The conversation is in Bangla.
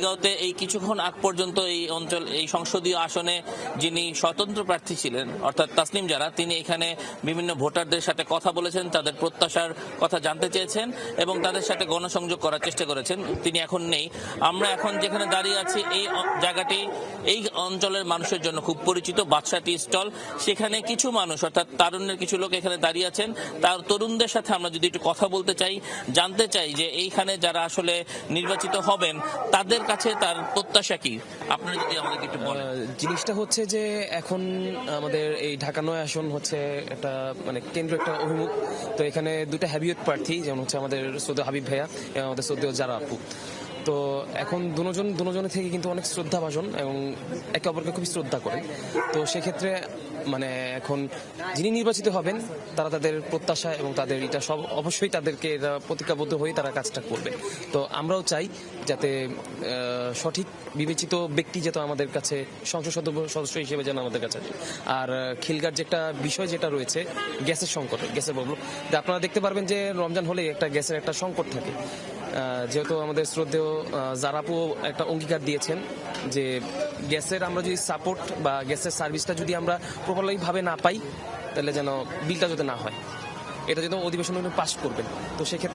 গাঁওতে এই কিছুক্ষণ আগ পর্যন্ত এই সংসদীয় আসনে যিনি স্বতন্ত্র প্রার্থী ছিলেন অর্থাৎ তাসনিম জারা, তিনি এখানে বিভিন্ন ভোটারদের সাথে কথা বলেছেন, তাদের প্রত্যাশার কথা জানতে চেয়েছেন এবং তাদের সাথে গণসংযোগ করার চেষ্টা করেছেন। তিনি এখন নেই। আমরা এখন যেখানে দাঁড়িয়ে আছি এই জায়গাটি এই অঞ্চলের মানুষের জন্য খুব পরিচিত, বাদশা টি স্টল। সেখানে কিছু মানুষ অর্থাৎ তারুণ্যের কিছু লোক এখানে দাঁড়িয়ে আছেন। তার তরুণদের সাথে আমরা যদি একটু কথা বলতে চাই, জানতে চাই যে এইখানে যারা আসলে নির্বাচিত হবেন তাদের কাছে তার প্রত্যাশা কি, আপনারা যদি আমাদেরকে একটু বলেন। জিনিসটা হচ্ছে যে এখন আমাদের এই ঢাকা ৯ আসন হচ্ছে একটা মানে কেন্দ্র একটা অভিমুখ। তো এখানে দুটো হ্যাভিয়েট প্রার্থী, যেমন হচ্ছে আমাদের সৌদি হাবিব ভাইয়া এবং আমাদের সৌদি জারা আপু। তো এখন দুজনের থেকে কিন্তু অনেক শ্রদ্ধাভাজন এবং একে অপরকে খুবই শ্রদ্ধা করেন। তো সেক্ষেত্রে মানে এখন যিনি নির্বাচিত হবেন তারা তাদের প্রত্যাশা এবং তাদের এটা সব অবশ্যই তাদেরকে এরা প্রতিজ্ঞাবদ্ধ হয়ে তারা কাজটা করবে। তো আমরাও চাই যাতে সঠিক বিবেচিত ব্যক্তি যেন আমাদের কাছে সংসদ সদস্য হিসেবে যেন আমাদের কাছে আসে। আর খিলগার যে একটা বিষয় যেটা রয়েছে গ্যাসের সংকট, গ্যাসের প্রবলেম, আপনারা দেখতে পারবেন যে রমজান হলে একটা গ্যাসের একটা সংকট থাকে। যেহেতু আমাদের শ্রদ্ধেয় জারাপু একটা অঙ্গীকার দিয়েছেন যে গ্যাসের আমরা যদি সাপোর্ট বা গ্যাসের সার্ভিসটা যদি আমরা প্রপারলি ভাবে না পাই তাহলে যেন বিলটা যাতে না হয়, এটা যেন অধিবেশনে পাস করবেন। তো সেক্ষেত্রে